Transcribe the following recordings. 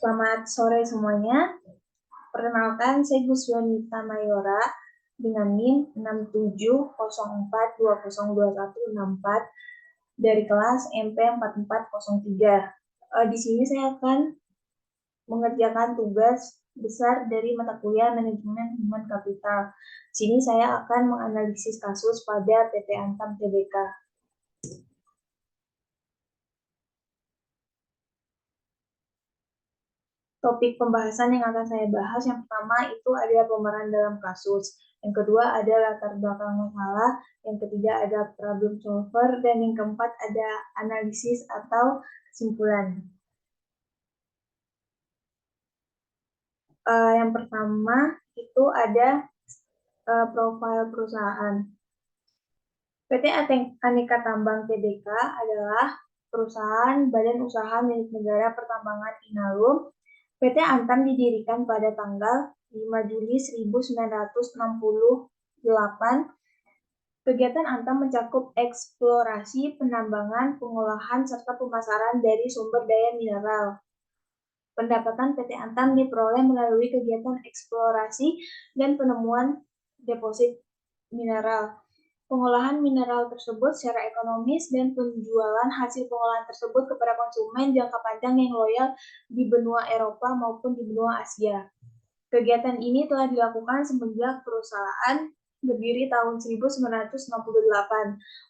Selamat sore semuanya. Perkenalkan, saya Guswanita Mayora dengan NIM 6704202164 dari kelas MP 4403. Di sini saya akan mengerjakan tugas besar dari mata kuliah Manajemen Human Capital. Di sini saya akan menganalisis kasus pada PT Antam Tbk. Topik pembahasan yang akan saya bahas yang pertama itu ada pemeran dalam kasus, yang kedua ada latar belakang masalah, yang ketiga ada problem solver, dan yang keempat ada analisis atau kesimpulan. Yang pertama itu ada profil perusahaan. PT Aneka Tambang Tbk adalah perusahaan badan usaha milik negara pertambangan Inalum. PT Antam didirikan pada tanggal 5 Juli 1968. Kegiatan Antam mencakup eksplorasi, penambangan, pengolahan, serta pemasaran dari sumber daya mineral. Pendapatan PT Antam diperoleh melalui kegiatan eksplorasi dan penemuan deposit mineral. Pengolahan mineral tersebut secara ekonomis dan penjualan hasil pengolahan tersebut kepada konsumen jangka panjang yang loyal di benua Eropa maupun di benua Asia. Kegiatan ini telah dilakukan semenjak perusahaan berdiri tahun 1968.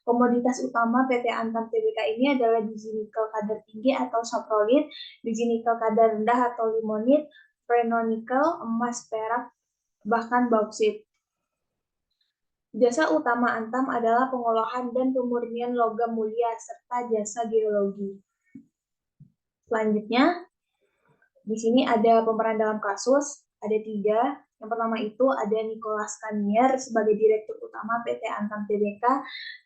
Komoditas utama PT Antam Tbk ini adalah biji nikel kadar tinggi atau saprolit, biji nikel kadar rendah atau limonit, ferronikel, emas, perak, bahkan bauksit. Jasa utama Antam adalah pengolahan dan pemurnian logam mulia serta jasa geologi. Selanjutnya, di sini ada pemeran dalam kasus, ada 3. Yang pertama itu ada Nicholas Kanier sebagai Direktur Utama PT Antam Tbk.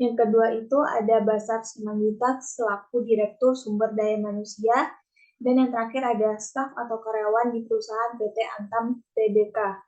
Yang kedua itu ada Basar Simanjuntak selaku Direktur Sumber Daya Manusia. Dan yang terakhir ada staf atau karyawan di perusahaan PT Antam Tbk.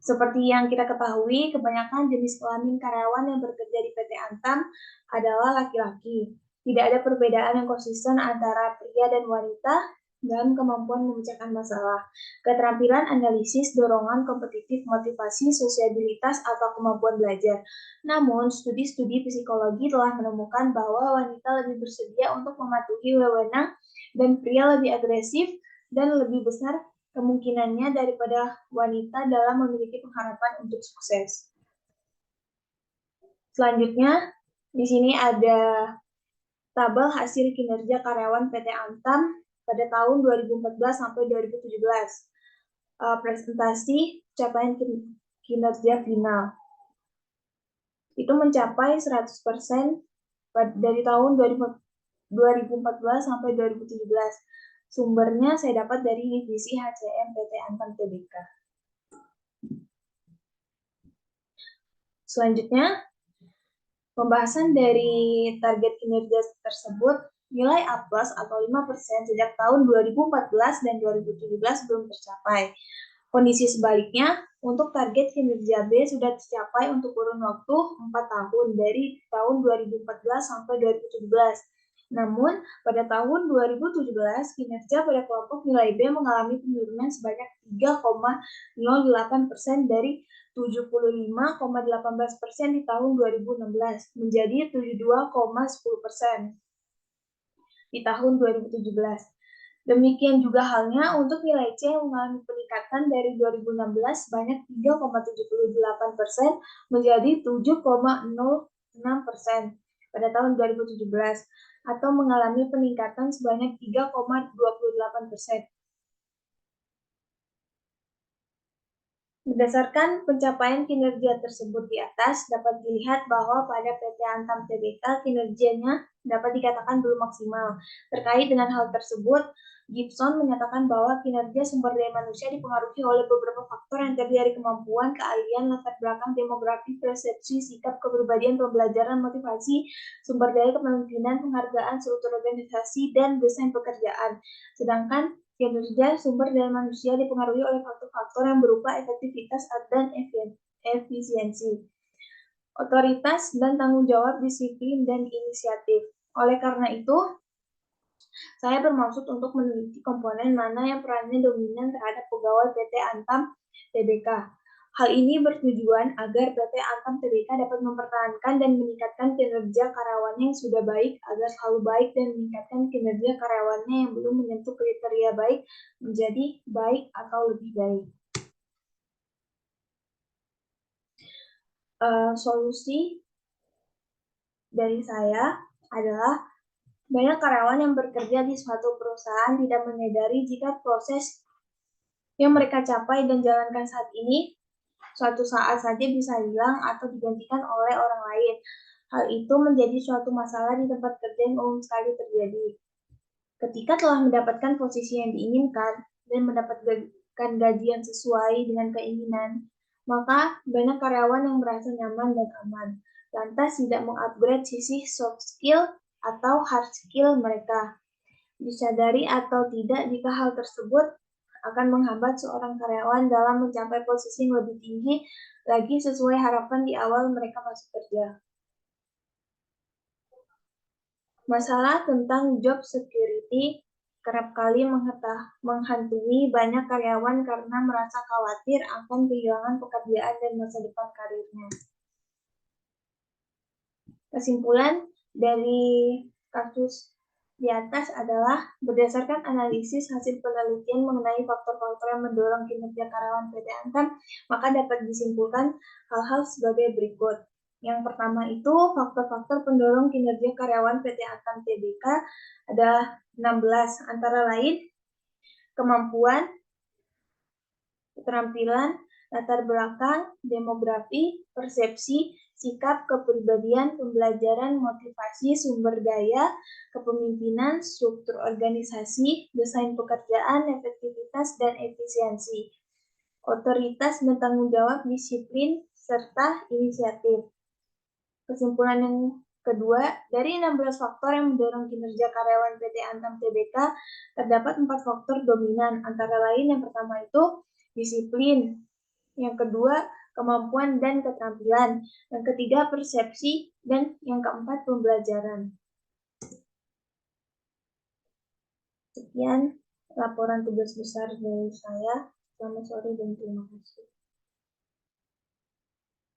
Seperti yang kita ketahui, kebanyakan jenis kelamin karyawan yang bekerja di PT Antam adalah laki-laki. Tidak ada perbedaan yang konsisten antara pria dan wanita dalam kemampuan memecahkan masalah, keterampilan analisis, dorongan kompetitif, motivasi, sosialitas, atau kemampuan belajar. Namun, studi-studi psikologi telah menemukan bahwa wanita lebih bersedia untuk mematuhi wewenang dan pria lebih agresif dan lebih besar kemungkinannya daripada wanita dalam memiliki pengharapan untuk sukses. Selanjutnya, di sini ada tabel hasil kinerja karyawan PT Antam pada tahun 2014 sampai 2017. Presentasi capaian kinerja final. Itu mencapai 100% dari tahun 2014 sampai 2017. Sumbernya saya dapat dari divisi HCM PT Antam Tbk. Selanjutnya, pembahasan dari target kinerja tersebut, nilai A+ atau 5% sejak tahun 2014 dan 2017 belum tercapai. Kondisi sebaliknya, untuk target kinerja B sudah tercapai untuk kurun waktu 4 tahun dari tahun 2014 sampai 2017. Namun, pada tahun 2017, kinerja pada kelompok nilai B mengalami penurunan sebanyak 3,08% dari 75,18% di tahun 2016 menjadi 72,10% di tahun 2017. Demikian juga halnya untuk nilai C yang mengalami peningkatan dari 2016 sebanyak 3,78% menjadi 7,06% pada tahun 2017 atau mengalami peningkatan sebanyak 3,28%. Berdasarkan pencapaian kinerja tersebut di atas, dapat dilihat bahwa pada PT Antam Tbk kinerjanya dapat dikatakan belum maksimal. Terkait dengan hal tersebut, Gibson menyatakan bahwa kinerja sumber daya manusia dipengaruhi oleh beberapa faktor yang terdiri dari kemampuan, keahlian, latar belakang, demografi, persepsi, sikap, kepribadian, pembelajaran, motivasi, sumber daya kepemimpinan, penghargaan, struktur organisasi, dan desain pekerjaan. Sedangkan kinerja sumber daya manusia dipengaruhi oleh faktor-faktor yang berupa efektivitas dan efisiensi, otoritas dan tanggung jawab, disiplin dan inisiatif. Oleh karena itu, Saya bermaksud untuk meneliti komponen mana yang perannya dominan terhadap pegawai PT Antam Tbk. Hal ini bertujuan agar PT Antam Tbk dapat mempertahankan dan meningkatkan kinerja karyawannya yang sudah baik agar selalu baik dan meningkatkan kinerja karyawannya yang belum menyentuh kriteria baik menjadi baik atau lebih baik. Solusi dari saya adalah banyak karyawan yang bekerja di suatu perusahaan tidak menyadari jika proses yang mereka capai dan jalankan saat ini suatu saat saja bisa hilang atau digantikan oleh orang lain. Hal itu menjadi suatu masalah di tempat kerja yang umum sekali terjadi. Ketika telah mendapatkan posisi yang diinginkan dan mendapatkan gaji yang sesuai dengan keinginan, maka banyak karyawan yang merasa nyaman dan aman, lantas tidak mengupgrade sisi soft skill atau hard skill mereka. Disadari atau tidak jika hal tersebut akan menghambat seorang karyawan dalam mencapai posisi yang lebih tinggi lagi sesuai harapan di awal mereka masuk kerja. Masalah tentang job security kerap kali menghantui banyak karyawan karena merasa khawatir akan kehilangan pekerjaan dan masa depan karirnya. Kesimpulan dari kasus di atas adalah berdasarkan analisis hasil penelitian mengenai faktor-faktor yang mendorong kinerja karyawan PT Antam, maka dapat disimpulkan hal-hal sebagai berikut. Yang pertama itu faktor-faktor pendorong kinerja karyawan PT Antam Tbk adalah 16, antara lain kemampuan, keterampilan, latar belakang, demografi, persepsi, sikap, kepribadian, pembelajaran, motivasi, sumber daya, kepemimpinan, struktur organisasi, desain pekerjaan, efektivitas, dan efisiensi, otoritas dan tanggung jawab, disiplin, serta inisiatif. Kesimpulan yang kedua, dari 16 faktor yang mendorong kinerja karyawan PT Antam Tbk, terdapat 4 faktor dominan, antara lain yang pertama itu disiplin, yang kedua kemampuan dan keterampilan, yang ketiga persepsi, dan yang keempat pembelajaran. Sekian laporan tugas besar dari saya. Selamat sore dan terima kasih.